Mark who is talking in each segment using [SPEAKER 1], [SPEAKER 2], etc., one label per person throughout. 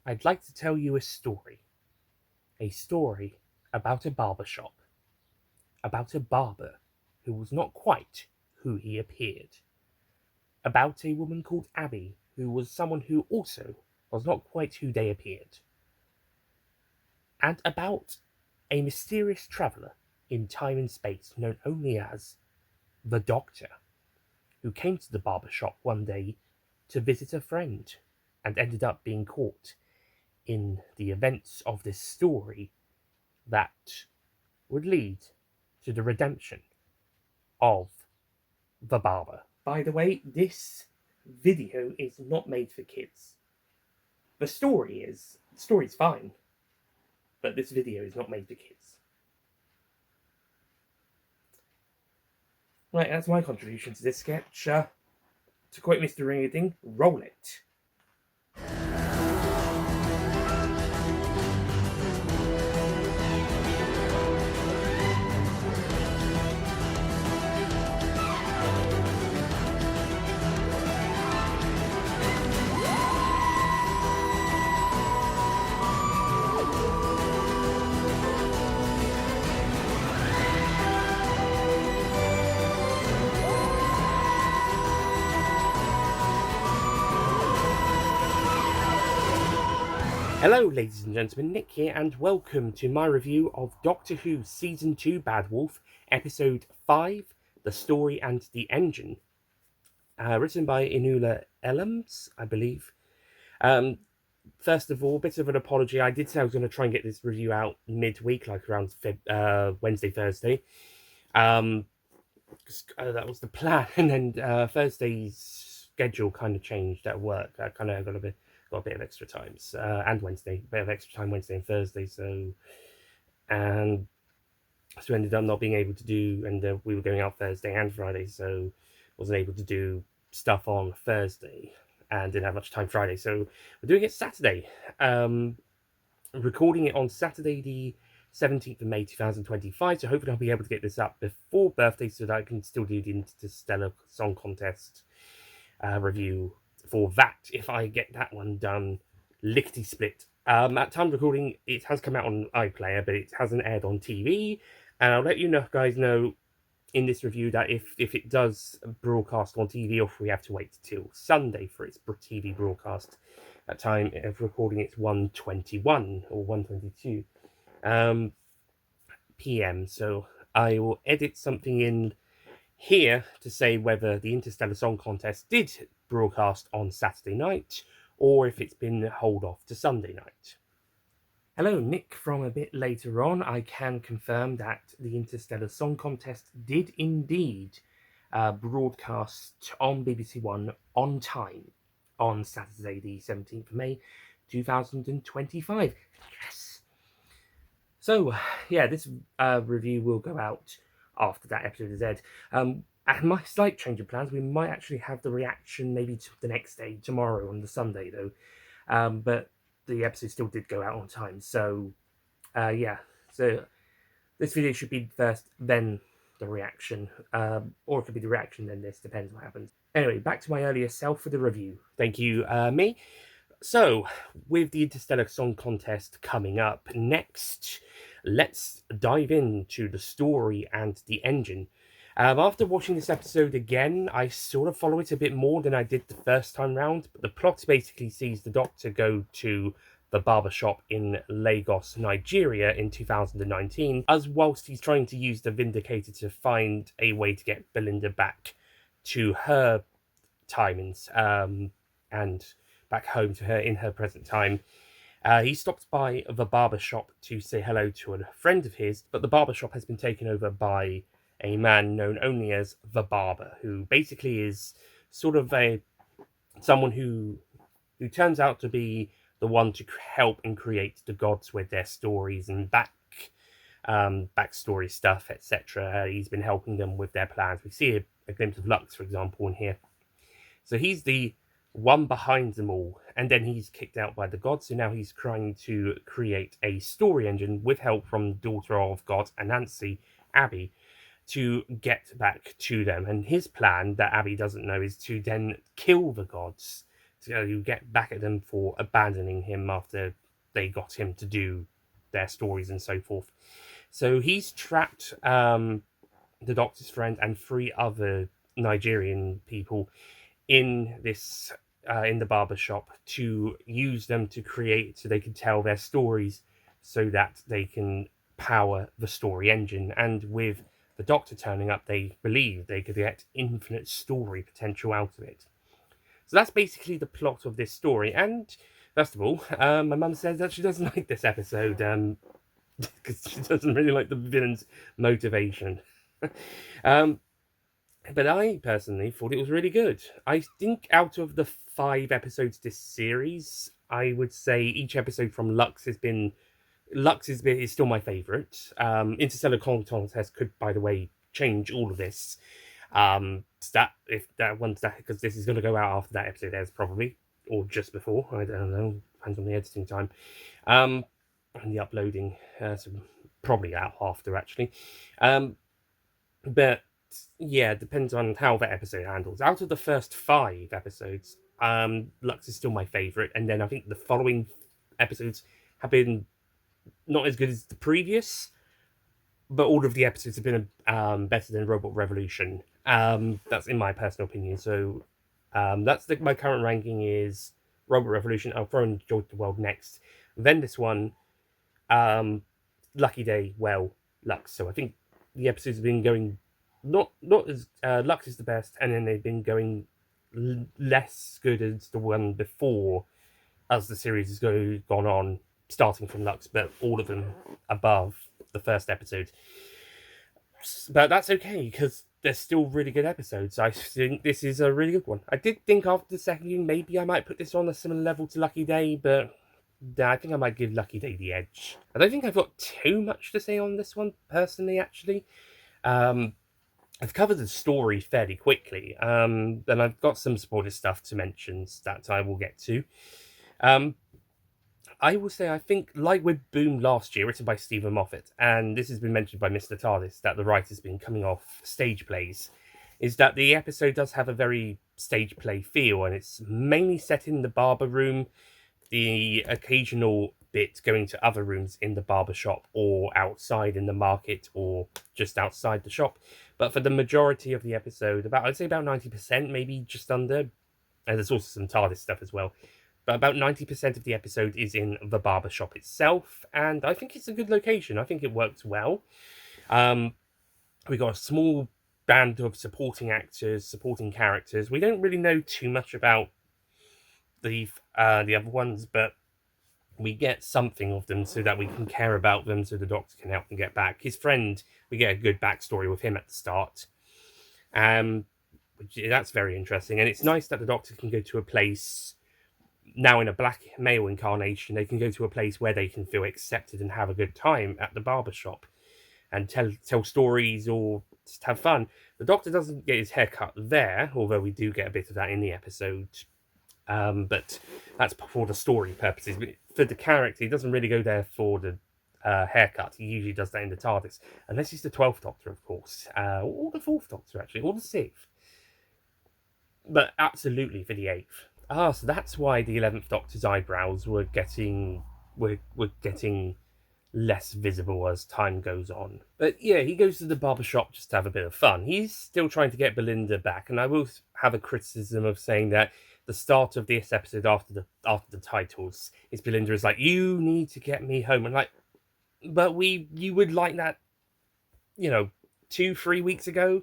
[SPEAKER 1] I'd like to tell you a story about a barber shop, about a barber who was not quite who he appeared, about a woman called Abby who was someone who also was not quite who they appeared, and about a mysterious traveller in time and space known only as the Doctor, who came to the barber shop one day to visit a friend and ended up being caught in the events of this story that would lead to the redemption of the barber. By the way, this video is not made for kids. The story's fine, but this video is not made for kids. Right, that's my contribution to this sketch. To quote Mr. Ringading, roll it. Hello ladies and gentlemen, Nick here, and welcome to my review of Doctor Who Season 2 Bad Wolf, Episode 5, The Story and the Engine. Written by Inula Elams, I believe. First of all, a bit of an apology. I did say I was going to try and get this review out midweek, like around Wednesday, Thursday. That was the plan, and then Thursday's schedule kind of changed at work. I kind of got a bit of extra times, and Wednesday, a bit of extra time Wednesday and Thursday, so ended up not being able to do, and we were going out Thursday and Friday, so wasn't able to do stuff on Thursday, and didn't have much time Friday, so we're doing it Saturday, recording it on Saturday the 17th of May 2025, so hopefully I'll be able to get this up before birthday so that I can still do the Interstellar Song Contest review for that, if I get that one done lickety-split. At time of recording, it has come out on iPlayer, but it hasn't aired on TV, and I'll let you guys know in this review that if it does broadcast on TV, or if we have to wait till Sunday for its TV broadcast. At time of recording, it's 1:21 or 1:22 p.m, so I will edit something in here to say whether the Interstellar Song Contest did broadcast on Saturday night, or if it's been held off to Sunday night. Hello, Nick from a bit later on. I can confirm that the Interstellar Song Contest did indeed broadcast on BBC One on time on Saturday the 17th of May 2025. Yes! So, yeah, this review will go out after that episode is aired. And my slight change of plans, we might actually have the reaction maybe to the next day, tomorrow on the Sunday though. But the episode still did go out on time, so yeah. So this video should be first, then the reaction, or it could be the reaction then this, depends what happens. Anyway, back to my earlier self for the review. Thank you, me. So, with the Interstellar Song Contest coming up next, let's dive into the story and the engine. After watching this episode again, I sort of follow it a bit more than I did the first time round, but the plot basically sees the Doctor go to the barbershop in Lagos, Nigeria in 2019, as whilst he's trying to use the Vindicator to find a way to get Belinda back to her timings, and back home to her in her present time. He stops by the barbershop to say hello to a friend of his, but the barbershop has been taken over by a man known only as the Barber, who basically is sort of someone who turns out to be the one to help and create the gods with their stories and backstory stuff, etc. He's been helping them with their plans. We see a glimpse of Lux, for example, in here. So he's the one behind them all, and then he's kicked out by the gods, so now he's trying to create a story engine with help from Daughter of God Anansi, Abby, to get back to them. And his plan, that Abby doesn't know, is to then kill the gods to get back at them for abandoning him after they got him to do their stories and so forth. So he's trapped the Doctor's friend and 3 other Nigerian people in this in the barber shop to use them to create so they can tell their stories so that they can power the story engine. And with the Doctor turning up, they believe they could get infinite story potential out of it. So that's basically the plot of this story. And first of all, my mum says that she doesn't like this episode because she doesn't really like the villain's motivation. But I personally thought it was really good. I think out of the 5 episodes this series, I would say each episode from Lux is still my favourite. Interstellar Contest could, by the way, change all of this. Because this is going to go out after that episode airs probably, or just before. I don't know. Depends on the editing time, and the uploading. So probably out after actually. But yeah, depends on how that episode handles. Out of the first 5 episodes, Lux is still my favourite, and then I think the following episodes have been not as good as the previous, but all of the episodes have been better than Robot Revolution. That's in my personal opinion. So my current ranking is Robot Revolution. I'll throw in Joy to the World next, then this one, Lucky Day, Lux. So I think the episodes have been going not as Lux is the best, and then they've been going less good as the one before, as the series has gone on, starting from Lux, but all of them above the first episode. But that's okay, because they're still really good episodes. I think this is a really good one. I did think after the second, maybe I might put this on a similar level to Lucky Day, but I think I might give Lucky Day the edge. I don't think I've got too much to say on this one, personally, actually. I've covered the story fairly quickly, and I've got some supportive stuff to mention that I will get to. I will say, I think, like with Boom last year, written by Stephen Moffat, and this has been mentioned by Mr. TARDIS, that the writer's been coming off stage plays, is that the episode does have a very stage play feel, and it's mainly set in the barber room, the occasional bit going to other rooms in the barber shop, or outside in the market, or just outside the shop. But for the majority of the episode, I'd say about 90%, maybe just under, and there's also some TARDIS stuff as well, but about 90% of the episode is in the barber shop itself, and I think it's a good location. I think it works well. We got a small band of supporting actors, supporting characters. We don't really know too much about the other ones, but we get something of them so that we can care about them, so the Doctor can help them get back. His friend, we get a good backstory with him at the start. That's very interesting, and it's nice that the Doctor can go to a place now in a black male incarnation. They can go to a place where they can feel accepted and have a good time at the barbershop and tell stories or just have fun. The Doctor doesn't get his hair cut there, although we do get a bit of that in the episode. But that's for the story purposes. But for the character, he doesn't really go there for the haircut. He usually does that in the TARDIS, unless he's the 12th Doctor, of course, or the 4th Doctor actually, or the 6th. But absolutely for the 8th. So that's why the 11th Doctor's eyebrows were getting less visible as time goes on. But yeah, he goes to the barber shop just to have a bit of fun. He's still trying to get Belinda back, and I will have a criticism of saying that the start of this episode after the titles is Belinda is like, "You need to get me home," and like, but you would like that, 2-3 weeks ago.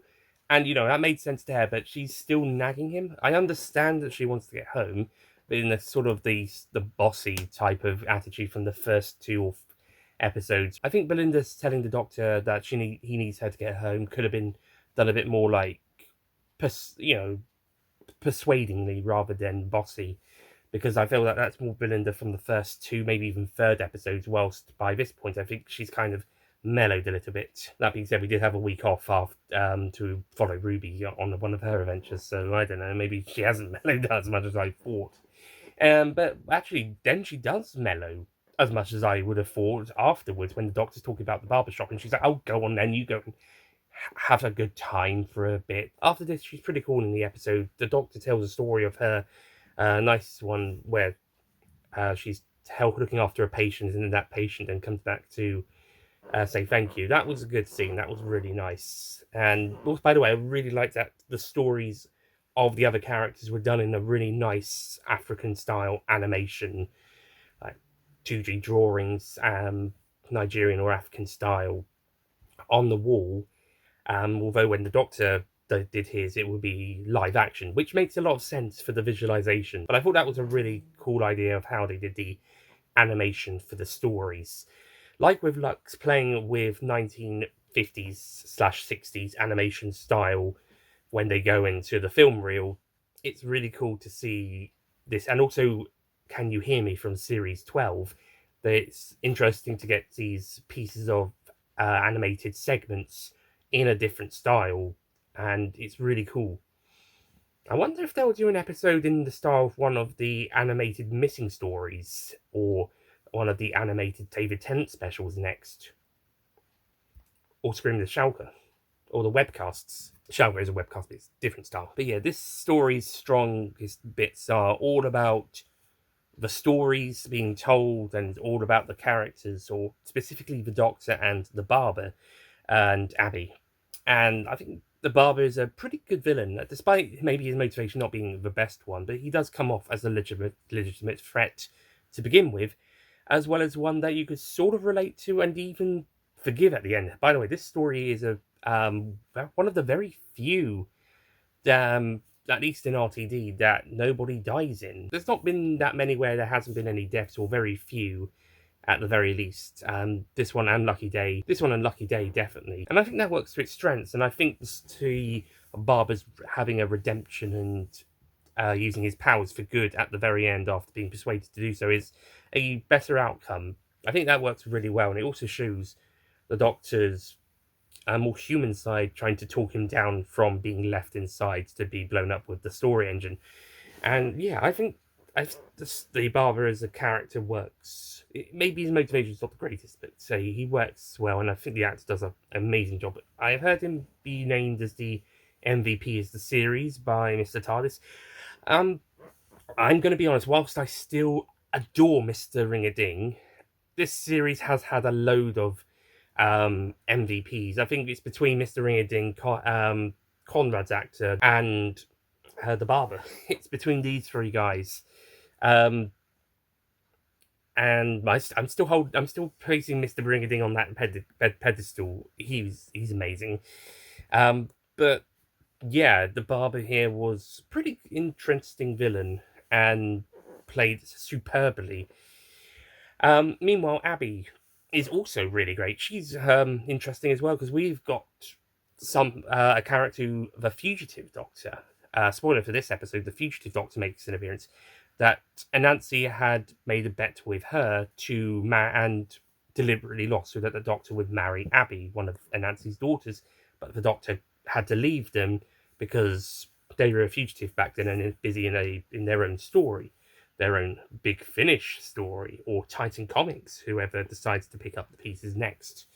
[SPEAKER 1] And, that made sense to her, but she's still nagging him. I understand that she wants to get home, but in the sort of the bossy type of attitude from the first 2 episodes. I think Belinda's telling the Doctor that he needs her to get home could have been done a bit more like, persuadingly rather than bossy. Because I feel that that's more Belinda from the first 2, maybe even 3rd episodes, whilst by this point I think she's kind of mellowed a little bit. That being said, we did have a week off to follow Ruby on one of her adventures, so I don't know, maybe she hasn't mellowed as much as I thought. But actually, then she does mellow as much as I would have thought afterwards when the Doctor's talking about the barbershop, and she's like, "Oh, go on then, you go and have a good time for a bit." After this, she's pretty cool in the episode. The Doctor tells a story of her A nice one where she's looking after a patient, and then that patient then comes back to say thank you. That was a good scene. That was really nice. And also, by the way, I really liked that the stories of the other characters were done in a really nice African style animation, like 2D drawings, Nigerian or African style on the wall. Although when the Doctor did his, it would be live action, which makes a lot of sense for the visualization. But I thought that was a really cool idea of how they did the animation for the stories. Like with Lux playing with 1950s/60s animation style when they go into the film reel, it's really cool to see this. And also, Can You Hear Me from series 12? That it's interesting to get these pieces of animated segments in a different style, and it's really cool. I wonder if they'll do an episode in the style of one of the animated Missing Stories or one of the animated David Tennant specials next, or Scream the Shulker, or the webcasts. Shulker is a webcast, but it's different style. But yeah, this story's strongest bits are all about the stories being told and all about the characters, or specifically the Doctor and the Barber and Abby. And I think the Barber is a pretty good villain, despite maybe his motivation not being the best one, but he does come off as a legitimate threat to begin with, as well as one that you could sort of relate to and even forgive at the end. By the way, this story is one of the very few, at least in RTD, that nobody dies in. There's not been that many where there hasn't been any deaths, or very few at the very least. This one and Lucky Day, definitely. And I think that works to its strengths. And I think the Barber's having a redemption and using his powers for good at the very end after being persuaded to do so is a better outcome. I think that works really well, and it also shows the Doctor's more human side trying to talk him down from being left inside to be blown up with the story engine. And yeah, I think the Barber as a character works. Maybe his motivation's not the greatest, but say he works well, and I think the actor does an amazing job. I've heard him be named as the MVP of the series by Mr. TARDIS. I'm going to be honest, whilst I still adore Mr. Ring-a-Ding, this series has had a load of MVPs. I think it's between Mr. Ring-a-Ding, Conrad's actor, and the Barber. It's between these three guys. And I'm still praising Mr. Ring-a-Ding on that pedestal. He's amazing. But yeah, the Barber here was pretty interesting villain and played superbly. Meanwhile, Abby is also really great. She's interesting as well, because we've got a character who, the Fugitive Doctor. Spoiler for this episode: the Fugitive Doctor makes an appearance. That Anansi had made a bet with her and deliberately lost, so that the Doctor would marry Abby, one of Anansi's daughters. But the Doctor had to leave them because they were a fugitive back then and busy in their own story, their own Big Finish story, or Titan Comics, whoever decides to pick up the pieces next.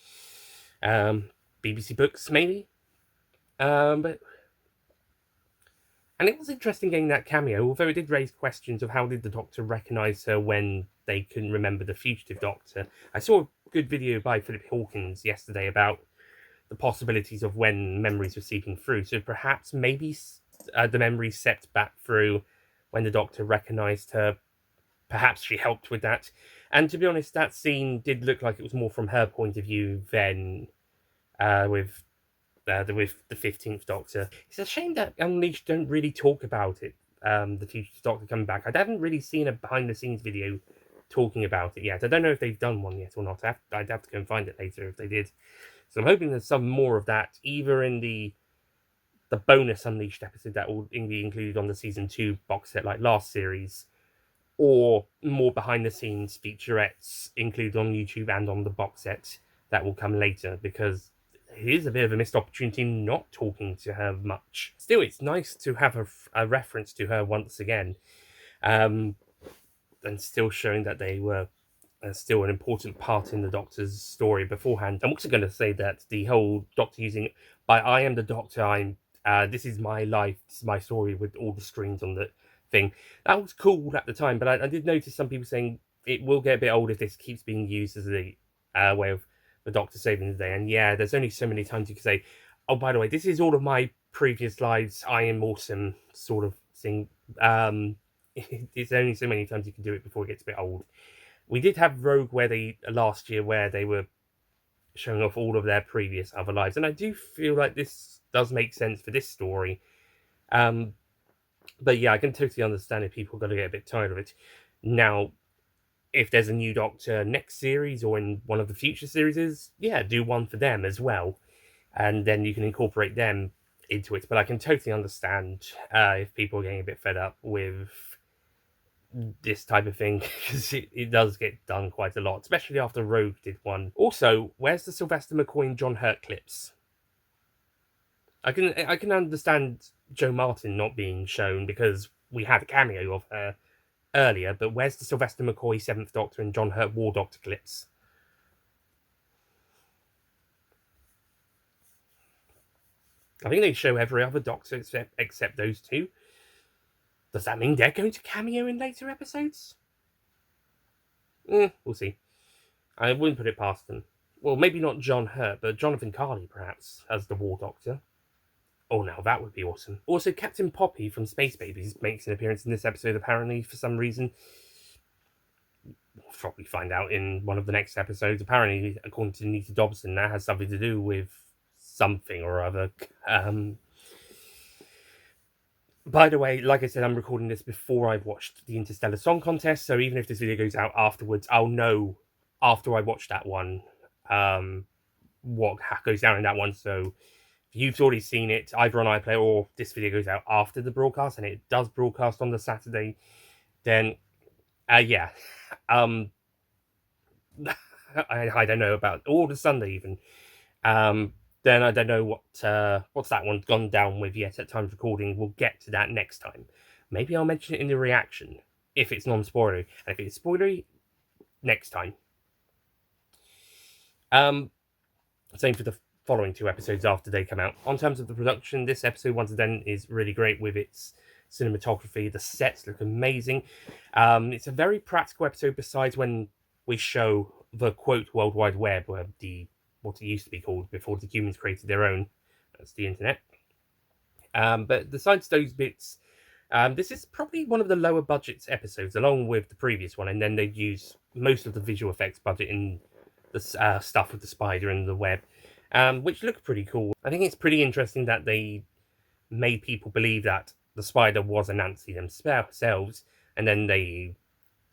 [SPEAKER 1] BBC Books, maybe? And it was interesting getting that cameo, although it did raise questions of how did the Doctor recognise her when they couldn't remember the Fugitive Doctor. I saw a good video by Philip Hawkins yesterday about the possibilities of when memories were seeping through. So perhaps maybe the memories seeped back through when the Doctor recognised her. Perhaps she helped with that. And to be honest, that scene did look like it was more from her point of view than with the 15th Doctor. It's a shame that Unleashed don't really talk about it, the Fugitive Doctor coming back. I haven't really seen a behind-the-scenes video talking about it yet. I don't know if they've done one yet or not. I'd have to go and find it later if they did. So I'm hoping there's some more of that, either in the bonus Unleashed episode that will be included on the Season 2 box set like last series, or more behind-the-scenes featurettes included on YouTube and on the box set that will come later, because it is a bit of a missed opportunity not talking to her much. Still, it's nice to have a reference to her once again, and still showing that they were still an important part in the Doctor's story beforehand. I'm also going to say that the whole Doctor using I am the Doctor, this is my life, this is my story, with all the screens on thing. That was cool at the time, but I did notice some people saying it will get a bit old if this keeps being used as a way of the Doctor saving the day. And yeah, there's only so many times you can say, oh, by the way, this is all of my previous lives. I am awesome, sort of thing. It's only so many times you can do it before it gets a bit old. We did have Rogue last year where they were showing off all of their previous other lives, and I do feel like this does make sense for this story. But yeah, I can totally understand if people are going to get a bit tired of it. Now, if there's a new Doctor next series or in one of the future series, yeah, do one for them as well. And then you can incorporate them into it. But I can totally understand if people are getting a bit fed up with this type of thing, because it does get done quite a lot, especially after Rogue did one. Also, where's the Sylvester McCoy and John Hurt clips? I can understand Jo Martin not being shown because we had a cameo of her earlier, but where's the Sylvester McCoy 7th Doctor and John Hurt War Doctor clips? I think they show every other Doctor except those two. Does that mean they're going to cameo in later episodes? We'll see. I wouldn't put it past them. Well, maybe not John Hurt, but Jonathan Carney, perhaps, as the War Doctor. Oh, now that would be awesome. Also, Captain Poppy from Space Babies makes an appearance in this episode, apparently, for some reason. We'll probably find out in one of the next episodes. Apparently, according to Nita Dobson, that has something to do with something or other. By the way, like I said, I'm recording this before I've watched the Interstellar Song Contest, so even if this video goes out afterwards, I'll know after I watch that one what goes down in that one. So if you've already seen it, either on iPlayer or this video goes out after the broadcast, and it does broadcast on the Saturday, then yeah. I don't know about, or the Sunday even. Then I don't know what's that one gone down with yet at time of recording. We'll get to that next time. Maybe I'll mention it in the reaction if it's non-spoilery, and if it's spoilery, next time. Same for the following two episodes after they come out. On terms of the production, this episode once again is really great with its cinematography. The sets look amazing. It's a very practical episode, besides when we show the quote World Wide Web, where what it used to be called before the humans created their own. That's the internet. But besides those bits, this is probably one of the lower budget episodes, along with the previous one, and then they've used most of the visual effects budget in the stuff with the spider and the web, which look pretty cool. I think it's pretty interesting that they made people believe that the spider was Anansi themselves, and then they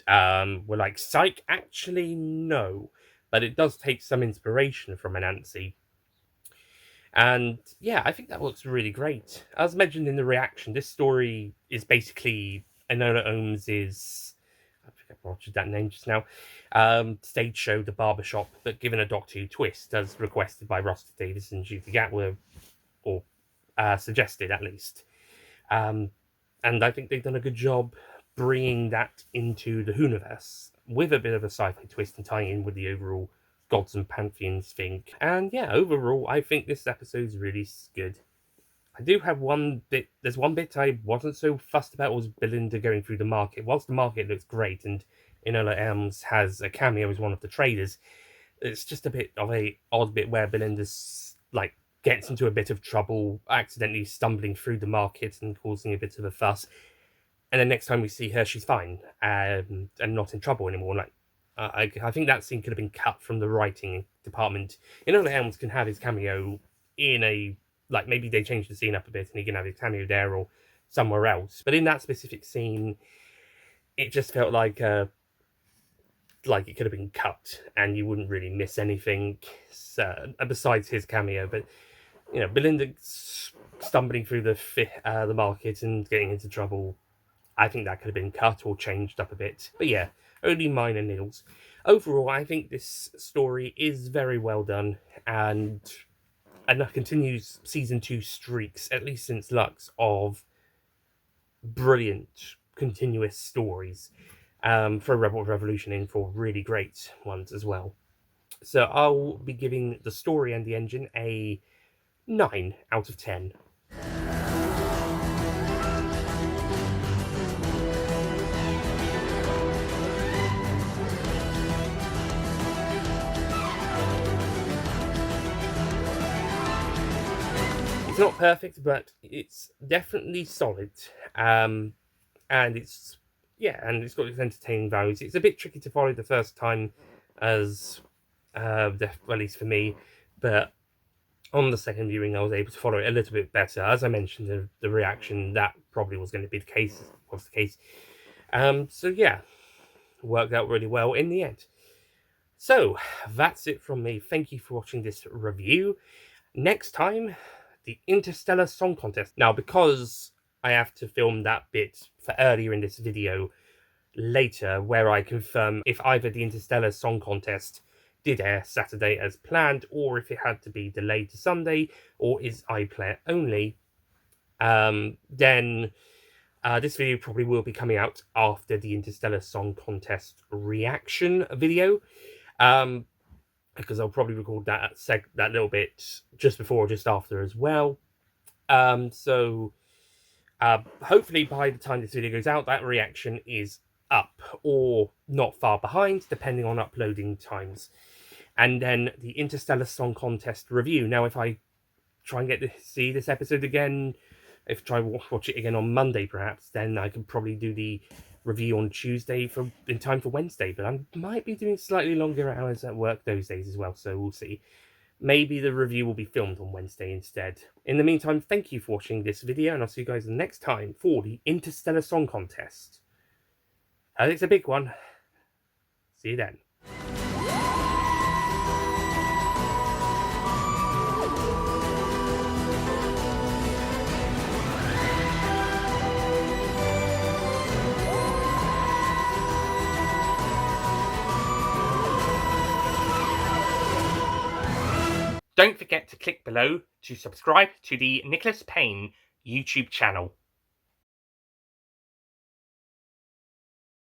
[SPEAKER 1] were like, psych, actually no. But it does take some inspiration from Anansi. And yeah, I think that looks really great. As mentioned in the reaction, this story is basically Enola Holmes's, I think I butchered that name just now, stage show, The Barbershop, but given a Doctor Who twist, as requested by Ross Davis and Judy Gatwell, or suggested at least. And I think they've done a good job bringing that into the Whoniverse with a bit of a sci-fi twist and tying in with the overall gods and pantheons thing. And yeah, overall, I think this episode's really good. I do have one bit. There's one bit I wasn't so fussed about, was Belinda going through the market. Whilst the market looks great and Enola Elms has a cameo as one of the traders, it's just a bit of a odd bit where Belinda's like gets into a bit of trouble, accidentally stumbling through the market and causing a bit of a fuss. And then next time we see her, she's fine and not in trouble anymore. Like, I think that scene could have been cut from the writing department. Enola Elms can have his cameo in a, like, maybe they changed the scene up a bit and he can have his cameo there or somewhere else. But in that specific scene, it just felt like it could have been cut and you wouldn't really miss anything besides his cameo. But you know, Belinda stumbling through the market and getting into trouble, I think that could have been cut or changed up a bit. But yeah, only minor nils. Overall, I think this story is very well done, and that continues season 2 streaks, at least since Lux, of brilliant continuous stories for Rebel Revolution and for really great ones as well. So I'll be giving the story and the engine a 9 out of 10. not perfect, but it's definitely solid. And it's got its entertaining values. It's a bit tricky to follow the first time, as at least for me, but on the second viewing, I was able to follow it a little bit better. As I mentioned, the reaction, that probably was going to be the case. Was the case. So yeah, worked out really well in the end. So that's it from me. Thank you for watching this review. Next time, the Interstellar Song Contest. Now, because I have to film that bit for earlier in this video later, where I confirm if either the Interstellar Song Contest did air Saturday as planned, or if it had to be delayed to Sunday, or is iPlayer only, then this video probably will be coming out after the Interstellar Song Contest reaction video, because I'll probably record that little bit just before or just after as well. So hopefully by the time this video goes out, that reaction is up or not far behind, depending on uploading times. And then the Interstellar Song Contest review. Now, if I try and get to see this episode again, if I try and watch it again on Monday, perhaps, then I can probably do the review on Tuesday in time for Wednesday. But I might be doing slightly longer hours at work those days as well, so we'll see. Maybe the review will be filmed on Wednesday instead. In the meantime, thank you for watching this video, and I'll see you guys next time for the Interstellar Song Contest. It's a big one. See you then. Don't forget to click below to subscribe to the Nicholas Payne YouTube channel.